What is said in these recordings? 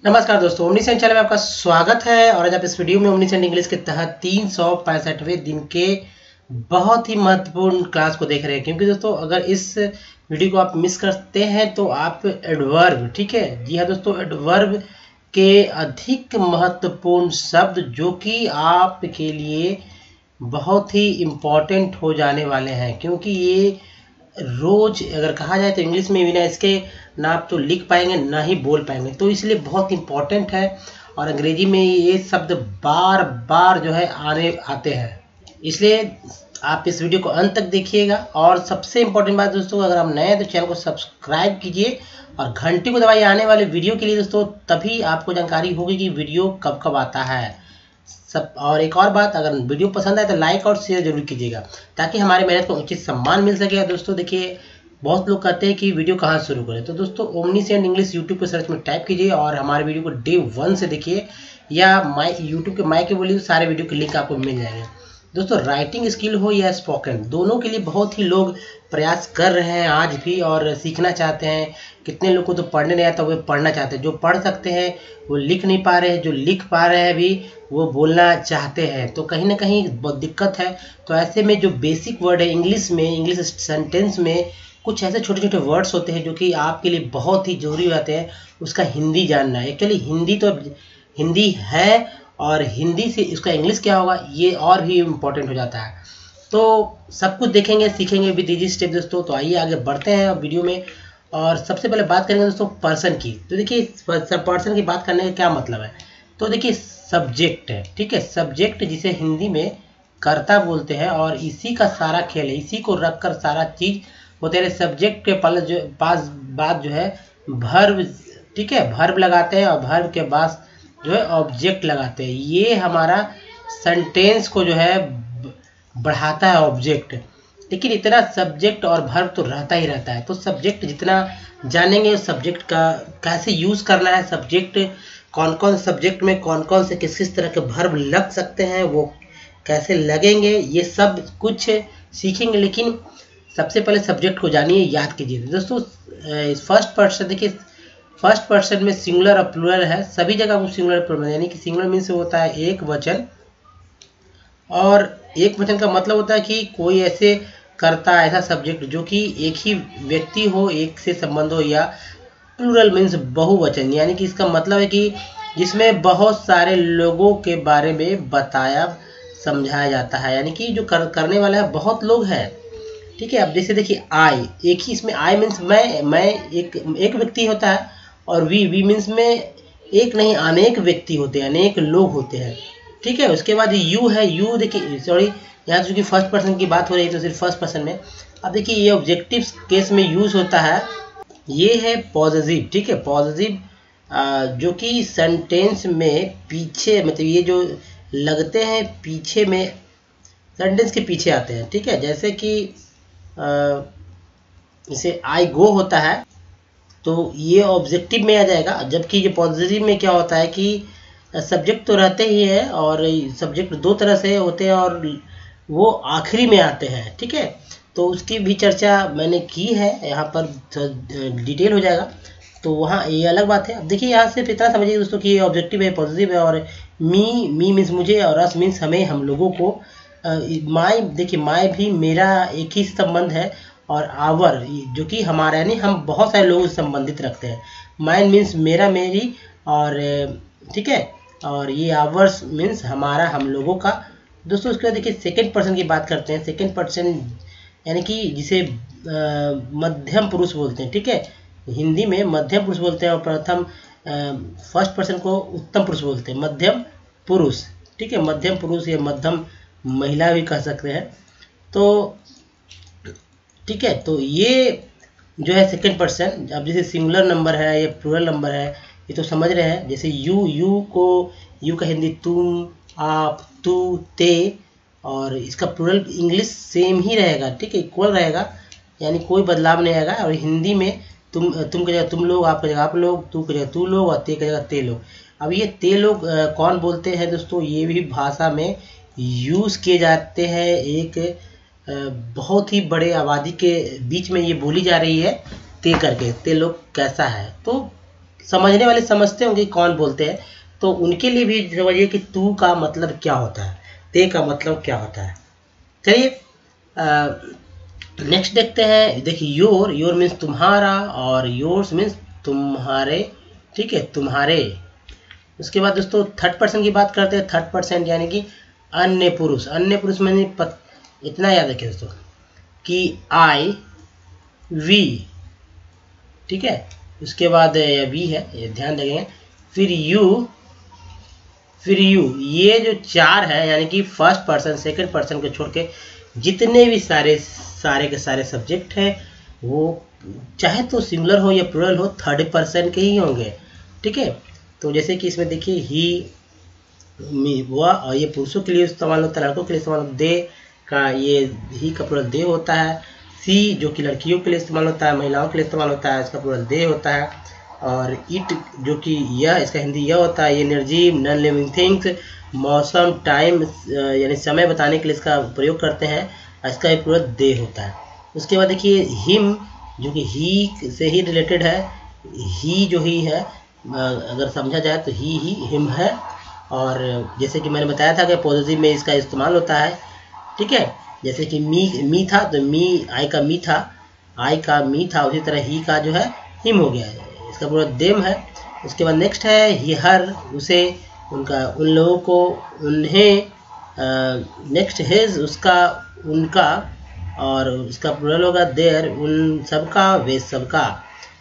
नमस्कार दोस्तों, omniscient channel में आपका स्वागत है। और आज आप इस वीडियो में ओमनीसेंट इंग्लिश के तहत 365वें दिन के बहुत ही महत्वपूर्ण क्लास को देख रहे हैं। क्योंकि दोस्तों अगर इस वीडियो को आप मिस करते हैं तो आप एडवर्ब, ठीक है, जी हाँ दोस्तों, एडवर्ब के अधिक महत्वपूर्ण शब्द जो कि आपके लिए बहुत ही इम्पोर्टेंट हो जाने वाले हैं। क्योंकि ये रोज अगर कहा जाए तो इंग्लिश में बिना इसके ना आप तो लिख पाएंगे ना ही बोल पाएंगे, तो इसलिए बहुत इंपॉर्टेंट है। और अंग्रेजी में ये शब्द बार बार जो है आते हैं, इसलिए आप इस वीडियो को अंत तक देखिएगा। और सबसे इम्पोर्टेंट बात दोस्तों, अगर आप नए हैं तो चैनल को सब्सक्राइब कीजिए और घंटी को दबाइए आने वाले वीडियो के लिए दोस्तों, तभी आपको जानकारी होगी कि वीडियो कब कब आता है सब। और एक और बात, अगर वीडियो पसंद आए तो लाइक और शेयर जरूर कीजिएगा ताकि हमारे मेहनत को उचित सम्मान मिल सके। दोस्तों देखिए, बहुत लोग कहते हैं कि वीडियो कहाँ शुरू करें, तो दोस्तों ओमनीसेंट इंग्लिश यूट्यूब पर सर्च में टाइप कीजिए और हमारे वीडियो को डे 1 से देखिए, या माई यूट्यूब के माई के बोलिए तो सारे वीडियो के लिंक आपको मिल जाएंगे। दोस्तों राइटिंग स्किल हो या स्पोकन, दोनों के लिए बहुत ही लोग प्रयास कर रहे हैं आज भी और सीखना चाहते हैं। कितने लोग को तो पढ़ने नहीं आता, वो पढ़ना चाहते हैं। जो पढ़ सकते हैं वो लिख नहीं पा रहे हैं, जो लिख पा रहे हैं भी वो बोलना चाहते हैं। तो कहीं ना कहीं बहुत दिक्कत है। तो ऐसे में जो बेसिक वर्ड है इंग्लिश में, इंग्लिश सेंटेंस में कुछ ऐसे छोटे छोटे वर्ड्स होते हैं जो कि आपके लिए बहुत ही जरूरी हो जाते हैं। उसका हिंदी जानना है। एक्चुअली हिंदी तो हिंदी है और हिंदी से इसका इंग्लिश क्या होगा ये और भी इम्पोर्टेंट हो जाता है। तो सब कुछ देखेंगे, सीखेंगे विद इजी स्टेप दोस्तों। तो आइए आगे बढ़ते हैं वीडियो में। और सबसे पहले बात करेंगे दोस्तों पर्सन की। तो देखिए पर्सन की बात करने का क्या मतलब है, तो देखिए सब्जेक्ट है, ठीक है, सब्जेक्ट जिसे हिंदी में कर्ता बोलते हैं और इसी का सारा खेल है, इसी को रखकर सारा चीज होते हैं। सब्जेक्ट के पास बाद जो है वर्ब, ठीक है, वर्ब लगाते हैं और वर्ब के बाद जो है ऑब्जेक्ट लगाते हैं। ये हमारा सेंटेंस को जो है बढ़ाता है ऑब्जेक्ट। लेकिन इतना सब्जेक्ट और वर्ब तो रहता ही रहता है। तो सब्जेक्ट जितना जानेंगे उस सब्जेक्ट का कैसे यूज करना है, सब्जेक्ट कौन कौन सब्जेक्ट में कौन कौन से किस किस तरह के वर्ब लग सकते हैं, वो कैसे लगेंगे, ये सब कुछ सीखेंगे। लेकिन सबसे पहले सब्जेक्ट को जानिए, याद कीजिए दोस्तों। फर्स्ट पर्सन, देखिए फर्स्ट पर्सन में सिंगुलर और प्लूरल है, सभी जगह वो सिंगुलर प्लूरल, यानी कि सिंगुलर मीन्स होता है एक वचन, और एक वचन का मतलब होता है कि कोई ऐसे कर्ता, ऐसा सब्जेक्ट जो कि एक ही व्यक्ति हो, एक से संबंध हो। या प्लूरल मीन्स बहुवचन, यानी कि इसका मतलब है कि जिसमें बहुत सारे लोगों के बारे में बताया समझाया जाता है, यानी कि जो करने वाला है बहुत लोग हैं, ठीक है। अब जैसे देखिए आई, एक ही, इसमें आई मीन्स मैं एक व्यक्ति होता है, और वी मीन्स में एक नहीं अनेक व्यक्ति होते हैं, अनेक लोग होते हैं, ठीक है। उसके बाद यू है, यू देखिए सॉरी यहाँ चूंकि फर्स्ट पर्सन की बात हो रही है तो सिर्फ फर्स्ट पर्सन में। अब देखिए ये ऑब्जेक्टिव केस में यूज होता है, ये है पॉजिटिव, ठीक है, पॉजिटिव जो कि सेंटेंस में पीछे, मतलब ये जो लगते हैं पीछे में, सेंटेंस के पीछे आते हैं, ठीक है। जैसे कि जैसे आई गो होता है तो ये ऑब्जेक्टिव में आ जाएगा, जबकि ये पॉजिटिव में क्या होता है कि सब्जेक्ट तो रहते ही है और सब्जेक्ट दो तरह से होते हैं और वो आखिरी में आते हैं, ठीक है। तो उसकी भी चर्चा मैंने की है, यहाँ पर डिटेल हो जाएगा, तो वहाँ ये अलग बात है। अब देखिए यहाँ सिर्फ इतना समझिए दोस्तों कि ये ऑब्जेक्टिव है, पॉजिटिव है, और मी मीन्स मुझे और अस मीन्स हमें, हम लोगों को। माई, देखिए माई भी मेरा एक ही संबंध है, और आवर जो कि हमारा, यानी हम बहुत सारे लोगों से संबंधित रखते हैं। माइन मीन्स मेरा मेरी, और ठीक है, और ये आवर्स मीन्स हमारा हम लोगों का दोस्तों। उसके बाद देखिए सेकंड पर्सन की बात करते हैं। सेकंड पर्सन यानी कि जिसे मध्यम पुरुष बोलते हैं, ठीक है, हिंदी में मध्यम पुरुष बोलते हैं, और प्रथम फर्स्ट पर्सन को उत्तम पुरुष बोलते हैं, मध्यम पुरुष, ठीक है, मध्यम पुरुष या मध्यम महिला भी कह सकते हैं। तो ठीक है, तो ये जो है सेकंड पर्सन। अब जैसे सिंगुलर नंबर है या प्लूरल नंबर है, ये तो समझ रहे हैं। जैसे यू को, यू का हिंदी तुम, आप, तू, ते, और इसका प्लूरल इंग्लिश सेम ही रहेगा, ठीक है, इक्वल रहेगा, यानी कोई बदलाव नहीं आएगा। और हिंदी में तुम की जगह तुम लोग, आप की जगह आप लोग, तू की जगह तू लोग, और ते की जगह ते लोग। अब ये ते लोग कौन बोलते हैं दोस्तों, ये भी भाषा में यूज़ किए जाते हैं। एक बहुत ही बड़े आबादी के बीच में ये बोली जा रही है ते करके, ते लोग कैसा है। तो समझने वाले समझते होंगे कौन बोलते हैं, तो उनके लिए भी समझिए कि तू का मतलब क्या होता है, ते का मतलब क्या होता है। चलिए नेक्स्ट देखते हैं। देखिए योर मीन्स तुम्हारा और योर्स मीन्स तुम्हारे, ठीक है, तुम्हारे। उसके बाद दोस्तों थर्ड पर्सन की बात करते हैं। थर्ड पर्सन यानी कि अन्य पुरुष। अन्य पुरुष में इतना याद रखिए दोस्तों कि आई वी, ठीक है, उसके बाद वी है, ये ध्यान रखेंगे। फिर यू, ये जो चार है यानी कि फर्स्ट पर्सन सेकंड पर्सन को छोड़ के जितने भी सारे के सारे सब्जेक्ट हैं वो चाहे तो सिंगुलर हो या प्लूरल हो, थर्ड पर्सन के ही होंगे, ठीक है। तो जैसे कि इसमें देखिए ही, मी, वह, और ये पुरुषों के लिए इस्तेमाल होता है, लड़कों के लिए इस्तेमाल होता है। दे का ये ही का प्लूरल दे होता है। सी जो कि लड़कियों के लिए इस्तेमाल होता है, महिलाओं के लिए इस्तेमाल होता है, इसका प्लूरल दे होता है। और इट जो कि यह, इसका हिंदी यह होता है। ये निर्जीव नॉन लिविंग थिंग्स, मौसम, टाइम यानी समय बताने के लिए इसका प्रयोग करते हैं, इसका एक प्लूरल दे होता है। उसके बाद देखिए हिम जो कि ही से ही रिलेटेड है। ही जो ही है अगर समझा जाए तो ही हिम है। और जैसे कि मैंने बताया था कि पॉजिटिव में इसका इस्तेमाल होता है, ठीक है। जैसे कि मी था तो मी, आई का मी था, उसी तरह ही का जो है हिम हो गया है, इसका पूरा देम है। उसके बाद नेक्स्ट है ही, हर, उसे, उनका, उन लोगों को, उन्हें। नेक्स्ट हिज, उसका, उनका, और उसका प्लूरल होगा देयर, उन सबका, वे सबका।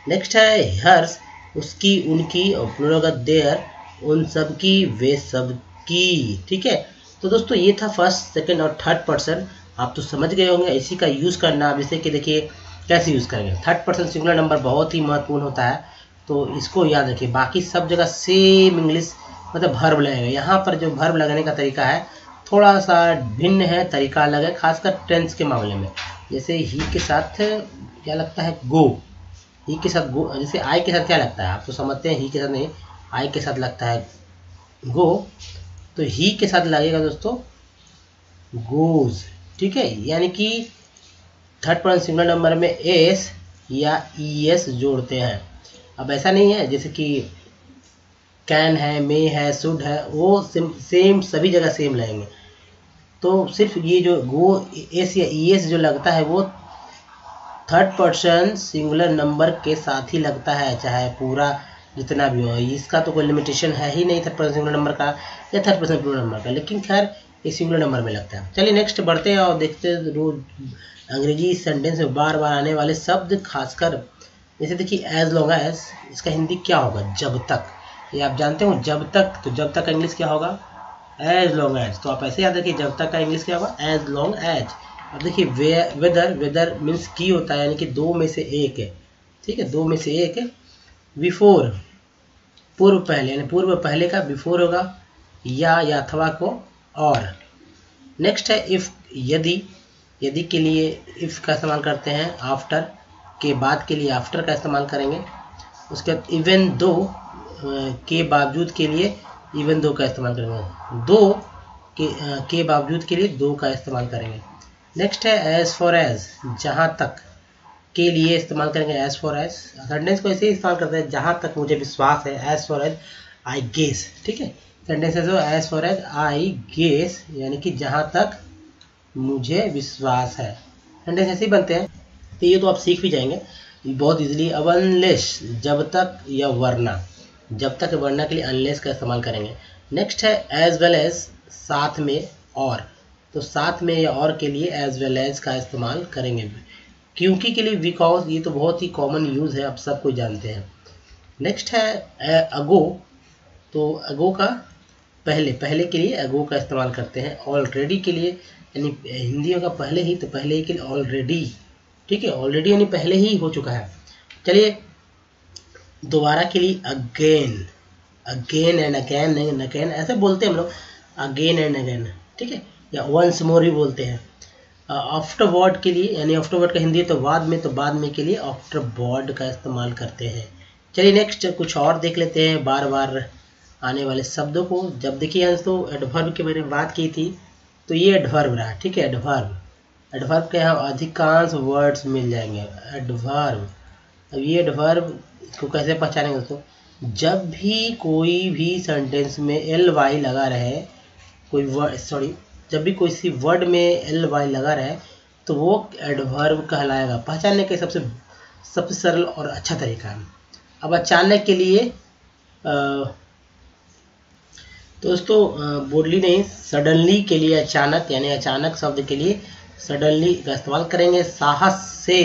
नेक्स्ट है हर्स, उसकी, उनकी, और प्लूरल होगा देयर, उन सबकी, वे सबकी, ठीक है। तो दोस्तों ये था फर्स्ट सेकंड और थर्ड पर्सन, आप तो समझ गए होंगे इसी का यूज़ करना। अब जैसे कि देखिए कैसे यूज़ करेंगे। थर्ड पर्सन सिंगुलर नंबर बहुत ही महत्वपूर्ण होता है, तो इसको याद रखिए। बाकी सब जगह सेम इंग्लिश मतलब वर्ब लगेगा, यहाँ पर जो वर्ब लगाने का तरीका है थोड़ा सा भिन्न है, तरीका अलग है, खासकर टेंस के मामले में। जैसे ही के साथ क्या लगता है, गो, ही के साथ गो। जैसे आई के साथ क्या लगता है, आप तो समझते हैं, ही के साथ नहीं, आई के साथ लगता है गो, तो ही के साथ लगेगा दोस्तों गोज, ठीक है। यानी कि थर्ड पर्सन सिंगुलर नंबर में एस या ईएस जोड़ते हैं। अब ऐसा नहीं है जैसे कि कैन है, मे है, शुड है, वो सेम सभी जगह सेम लगेंगे। तो सिर्फ ये जो गो एस या ईएस जो लगता है वो थर्ड पर्सन सिंगुलर नंबर के साथ ही लगता है, चाहे पूरा जितना भी हो। इसका तो कोई लिमिटेशन है ही नहीं थर्ड पर्सन सिंगुलर नंबर का या थर्ड पर्सन प्लूरल नंबर का, लेकिन खैर ये सिंगुलर नंबर में लगता है। चलिए नेक्स्ट बढ़ते हैं और देखते हैं रोज अंग्रेजी सेंटेंस में बार बार आने वाले शब्द, खासकर जैसे देखिए एज लॉन्ग एज, इसका हिंदी क्या होगा, जब तक। ये आप जानते हो जब तक, तो जब तक का इंग्लिश क्या होगा, एज लॉन्ग एज। तो आप ऐसे याद रखिए जब तक का इंग्लिश क्या होगा, एज लॉन्ग एज। अब देखिए वेदर मीन्स की होता है, यानी कि दो में से एक है, ठीक है, दो में से एक है। बिफोर पूर्व पहले, यानी पूर्व पहले का बिफोर होगा, या अथवा को और। नेक्स्ट है इफ, यदि के लिए इफ का इस्तेमाल करते हैं। आफ्टर के बाद के लिए आफ्टर का इस्तेमाल करेंगे। उसके बाद इवन दो के बावजूद के लिए इवन दो का इस्तेमाल करेंगे। दो के बावजूद के लिए दो का इस्तेमाल करेंगे। नेक्स्ट है एज फॉर एज, जहाँ तक के लिए इस्तेमाल करेंगे एज फॉर एज। सेंटेंस को ऐसे ही इस्तेमाल करते हैं, जहाँ तक मुझे विश्वास है, as far as I guess, ठीक है। सेंटेंसेस हो as far as I guess, यानी कि जहाँ तक मुझे विश्वास है। सेंटेंस ऐसे ही बनते हैं, तो ये तो आप सीख भी जाएंगे बहुत इजीली। अब अनलेस, जब तक या वरना, जब तक वरना के लिए अनलेस का इस्तेमाल करेंगे। नेक्स्ट है एज वेल एज, साथ में और, तो साथ में या और के लिए एज वेल एज का इस्तेमाल करेंगे। क्योंकि के लिए बिकॉज, ये तो बहुत ही कॉमन यूज़ है, आप सब कोई जानते हैं। नेक्स्ट है अगो, तो अगो का पहले के लिए अगो का इस्तेमाल करते हैं। ऑलरेडी के लिए, यानी हिंदी का पहले ही, तो पहले ही के लिए ऑलरेडी, ठीक है, ऑलरेडी यानी पहले ही हो चुका है। चलिए दोबारा के लिए अगेन एंड अगेन, नहीं अगेन ऐसे बोलते हैं हम लोग, अगेन एंड अगेन, ठीक है, या वंस मोर भी बोलते हैं। आफ्टर वर्ड के लिए, यानी आफ्टर वर्ड का हिंदी है तो बाद में, तो बाद में के लिए आफ्टर वर्ड का इस्तेमाल करते हैं। चलिए नेक्स्ट कुछ और देख लेते हैं बार बार आने वाले शब्दों को। जब देखिए दोस्तों एडवर्ब की मैंने बात की थी, तो ये एडवर्ब रहा, ठीक है। एडवर्ब के यहाँ अधिकांश वर्ड्स मिल जाएंगे, एडवर्ब। अब ये एडवर्ब को कैसे पहचानेंगे दोस्तों, जब भी कोई भी सेंटेंस में एल वाई लगा रहे, कोई वर्ड जब भी कोई सी वर्ड में एल वाई लगा रहे तो वो एडवर्ब कहलाएगा। पहचानने के सबसे सरल और अच्छा तरीका है। अब अचानक के लिए दोस्तों बोल्डली नहीं, सडनली के लिए अचानक, यानी अचानक शब्द के लिए सडनली का इस्तेमाल करेंगे। साहस से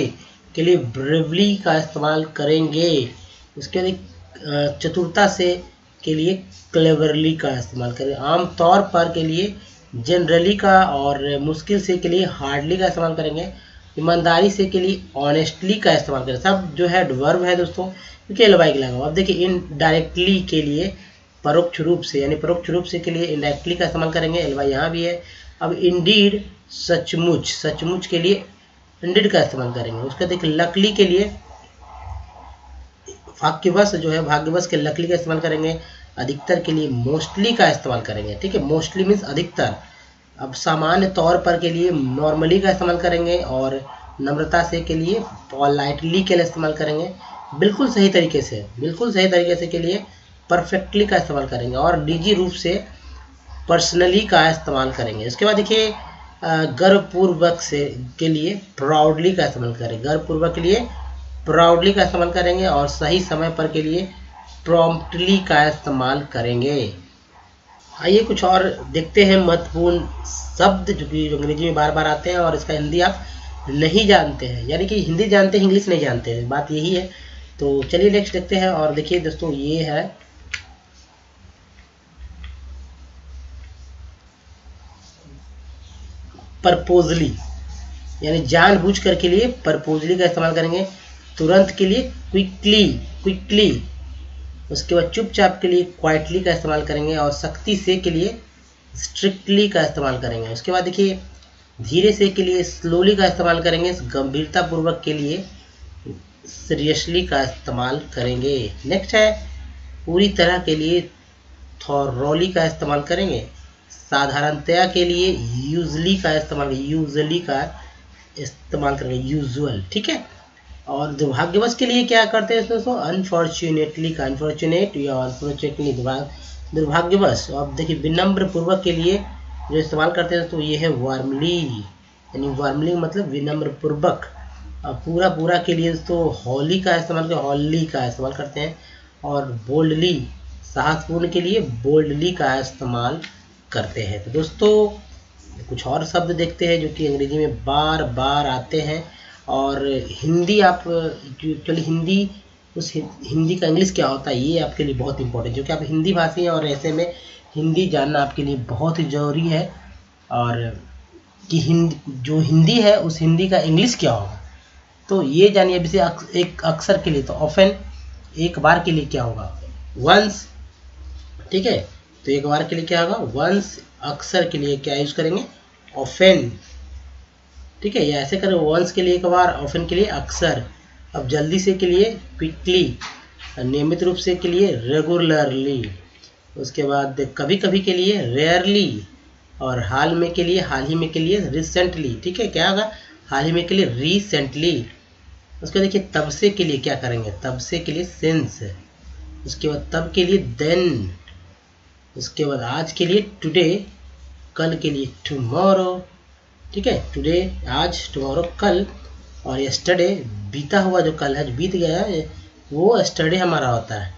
के लिए ब्रेवली का इस्तेमाल करेंगे। उसके बाद चतुरता से के लिए क्लेवरली का इस्तेमाल करेंगे। आमतौर पर के लिए जनरली का, और मुश्किल से के लिए हार्डली का इस्तेमाल करेंगे। ईमानदारी से के लिए ऑनेस्टली का इस्तेमाल करें। सब जो है एडवर्ब है दोस्तों, क्योंकि एल वाई लगा। अब देखिए इनडायरेक्टली के लिए परोक्ष रूप से, यानी परोक्ष रूप से के लिए इनडायरेक्टली का इस्तेमाल करेंगे। एल वाई यहाँ भी है। अब इंडीड सचमुच, सचमुच के लिए इंडीड का इस्तेमाल करेंगे। उसका देखिए लकली के लिए भाग्यवश जो है, भाग्यवश के लकली का इस्तेमाल करेंगे। अधिकतर के लिए मोस्टली का इस्तेमाल करेंगे। ठीक है, मोस्टली मीन्स अधिकतर। अब सामान्य तौर पर के लिए नॉर्मली का इस्तेमाल करेंगे। और नम्रता से के लिए पोलाइटली के लिए इस्तेमाल करेंगे। बिल्कुल सही तरीके से, बिल्कुल सही तरीके से के लिए परफेक्टली का इस्तेमाल करेंगे। और निजी रूप से पर्सनली का इस्तेमाल करेंगे। इसके बाद देखिए गर्वपूर्वक से के लिए प्राउडली का इस्तेमाल करेंगे। गर्वपूर्वक के लिए प्राउडली का इस्तेमाल करेंगे। और सही समय पर के लिए प्रॉम्प्टली का इस्तेमाल करेंगे। आइए कुछ और देखते हैं महत्वपूर्ण शब्द जो कि अंग्रेजी में बार बार आते हैं और इसका हिंदी आप नहीं जानते हैं, यानी कि हिंदी जानते हैं इंग्लिश नहीं जानते हैं, बात यही है। तो चलिए नेक्स्ट देखते हैं। और देखिए दोस्तों, ये है परपोजली, यानी जानबूझकर के लिए परपोजली का इस्तेमाल करेंगे। तुरंत के लिए क्विकली, क्विकली। उसके बाद चुपचाप के लिए क्वाइटली का इस्तेमाल करेंगे। और सख्ती से के लिए स्ट्रिक्टली का इस्तेमाल करेंगे। उसके बाद देखिए धीरे से के लिए स्लोली का इस्तेमाल करेंगे। गंभीरता पूर्वक के लिए सीरियसली का इस्तेमाल करेंगे। नेक्स्ट है पूरी तरह के लिए थॉरोली का इस्तेमाल करेंगे। साधारणतया के लिए यूजली का इस्तेमाल, यूजली का इस्तेमाल करेंगे, यूजुअल। ठीक है। और दुर्भाग्यवश के लिए क्या करते हैं दोस्तों, अनफॉर्चुनेटली का, अनफॉर्चुनेट या अनफॉर्चुनेटली दुर्भाग्यवश। अब देखिए विनम्र पूर्वक के लिए जो इस्तेमाल करते हैं तो ये है वार्मली, यानी वार्मली मतलब विनम्र पूर्वक। अब पूरा पूरा के लिए दोस्तों हॉली का इस्तेमाल करते हैं, हॉली का इस्तेमाल करते हैं। और बोल्डली, साहसपूर्ण के लिए बोल्डली का इस्तेमाल करते हैं। तो दोस्तों कुछ और शब्द देखते हैं जो कि अंग्रेजी में बार बार आते हैं। और हिंदी आप एक्चुअली हिंदी, उस हिंदी का इंग्लिश क्या होता है ये आपके लिए बहुत इंपॉर्टेंट, जो कि आप हिंदी भाषी हैं और ऐसे में हिंदी जानना आपके लिए बहुत ही ज़रूरी है। और कि हिंदी, जो हिंदी है उस हिंदी का इंग्लिश क्या होगा, तो ये जानिए। अभी से एक अक्सर के लिए तो ऑफन, एक बार के लिए क्या होगा, वंस। ठीक है, तो एक बार के लिए क्या होगा, वंस। अक्सर के लिए क्या यूज करेंगे, ऑफन। ठीक है, या ऐसे करें, वंस के लिए एक बार, ऑफन के लिए अक्सर। अब जल्दी से के लिए क्विकली, नियमित रूप से के लिए रेगुलरली। उसके बाद कभी कभी के लिए रेयरली। और हाल में के लिए, हाल ही में के लिए रिसेंटली। ठीक है, क्या होगा, हाल ही में के लिए रिसेंटली। उसके बाद देखिए तब से के लिए क्या करेंगे, तब से के लिए सिंस। उसके बाद तब के लिए देन। उसके बाद आज के लिए टुडे, कल के लिए टुमारो। ठीक है, टुडे आज, टुमारो कल। और यस्टरडे बीता हुआ जो कल है, जो बीत गया है, वो यस्टरडे हमारा होता है।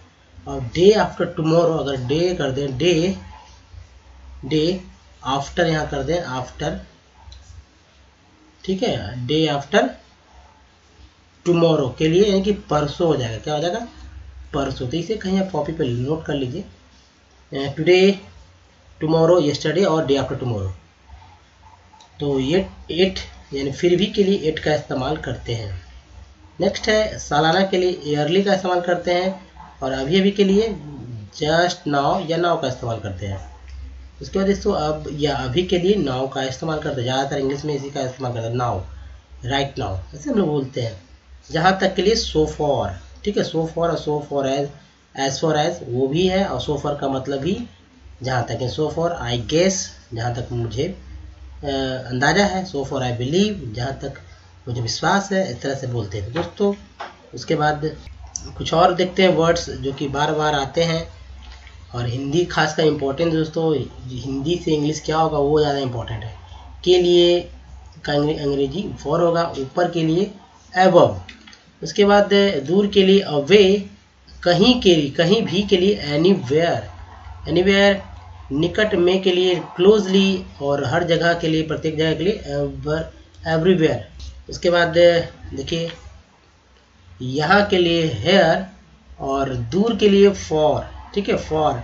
और डे आफ्टर टुमारो, अगर डे कर दें, डे, डे आफ्टर यहाँ कर दें, आफ्टर। ठीक है, डे आफ्टर टुमारो के लिए यानी कि परसों हो जाएगा, क्या हो जाएगा, परसों। तो इसे कहीं आप कॉपी पे नोट कर लीजिए, टुडे, टुमारो, यस्टरडे और डे आफ्टर टुमारो। तो ये एट, यानी फिर भी के लिए एट का इस्तेमाल करते हैं। नेक्स्ट है सालाना के लिए ईयरली का इस्तेमाल करते हैं। और अभी अभी के लिए जस्ट नाउ या नाउ का इस्तेमाल करते हैं। उसके बाद दोस्तों अब या अभी के लिए नाउ का इस्तेमाल करते हैं। ज़्यादातर इंग्लिश में इसी का इस्तेमाल करते हैं, नाउ, राइट नाउ, ऐसे हम लोग बोलते हैं। जहाँ तक के लिए सो फॉर। ठीक है, सो फॉर और so far as far as वो भी है। और सो फॉर का मतलब भी जहाँ तक है, सो फॉर आई गेस, जहाँ तक मुझे अंदाज़ा है। सो फॉर आई बिलीव, जहाँ तक मुझे विश्वास है। इस तरह से बोलते हैं दोस्तों। उसके बाद कुछ और देखते हैं वर्ड्स जो कि बार बार आते हैं। और हिंदी खास का इम्पोर्टेंट दोस्तों, हिंदी से इंग्लिश क्या होगा वो ज़्यादा इम्पोर्टेंट है। के लिए का अंग्रेजी फॉर होगा, ऊपर के लिए एबव, उसके बाद दूर के लिए अवे, कहीं के लिए, कहीं भी के लिए एनीवेयर, एनीवेयर, निकट में के लिए क्लोजली, और हर जगह के लिए, प्रत्येक जगह के लिए एवरीवेयर। उसके बाद देखिए यहाँ के लिए हेयर, और दूर के लिए फॉर, ठीक है, फॉर।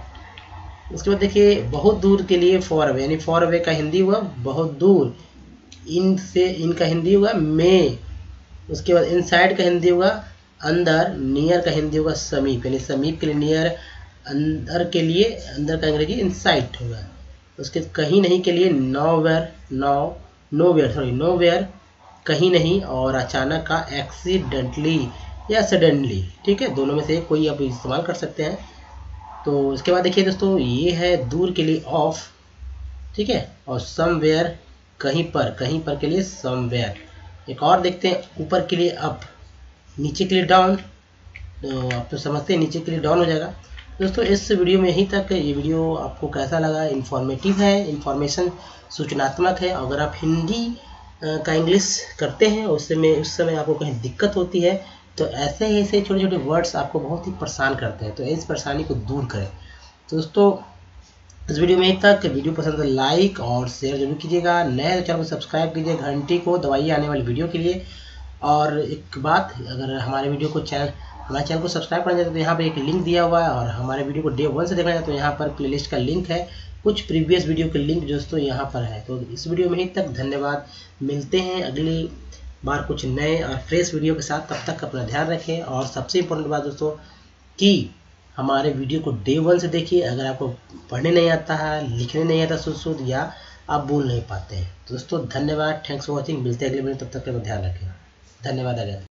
उसके बाद देखिए बहुत दूर के लिए फॉर अवे, यानी फॉर अवे का हिंदी हुआ बहुत दूर, इन से इनका हिंदी हुआ में। उसके बाद इनसाइड का हिंदी हुआ अंदर, नियर का हिंदी होगा समीप, यानी समीप के लिए नियर, अंदर के लिए, अंदर का अंग्रेजी इनसाइड होगा। उसके कहीं नहीं के लिए नोवेयर, नोवेयर, सॉरी नोवेयर, कहीं नहीं, और अचानक का एक्सीडेंटली या सडनली, ठीक है, दोनों में से कोई आप इस्तेमाल कर सकते हैं। तो इसके बाद देखिए दोस्तों ये है दूर के लिए ऑफ, ठीक है, और समवेयर, कहीं पर के लिए समवेयर। एक और देखते हैं ऊपर के लिए अप, नीचे के लिए डाउन, तो आप तो समझते हैं नीचे के लिए डाउन हो जाएगा। दोस्तों इस वीडियो में यहीं तक। ये वीडियो आपको कैसा लगा? इन्फॉर्मेटिव है, इन्फॉर्मेशन सूचनात्मक है। अगर आप हिंदी का इंग्लिश करते हैं उस समय आपको कहीं दिक्कत होती है तो ऐसे छोटे छोटे वर्ड्स आपको बहुत ही परेशान करते हैं, तो इस परेशानी को दूर करें। तो दोस्तों इस वीडियो में यहीं तक। वीडियो पसंद है लाइक और शेयर जरूर कीजिएगा, नए तो चैनल को सब्सक्राइब कीजिए, घंटी को दबाइए आने वाली वीडियो के लिए। और एक बात, अगर हमारे वीडियो को हमारे चैनल को सब्सक्राइब करना चाहते तो यहाँ पे एक लिंक दिया हुआ है, और हमारे वीडियो को डे 1 से देखना चाहते तो यहाँ पर प्लेलिस्ट का लिंक है, कुछ प्रीवियस वीडियो के लिंक दोस्तों यहाँ पर है। तो इस वीडियो में ही तक, धन्यवाद। मिलते हैं अगली बार कुछ नए और फ्रेश वीडियो के साथ, तब तक अपना ध्यान रखें। और सबसे इम्पोर्टेंट बात दोस्तों कि हमारे वीडियो को डे 1 से देखिए। अगर आपको पढ़ने नहीं आता है, लिखने नहीं आता शुद्ध, या आप बोल नहीं पाते हैं, तो दोस्तों धन्यवाद, थैंक्स फॉर वॉचिंग। मिलते हैं अगले वीडियो, तब तक अपना ध्यान रखें। धन्यवाद। अगर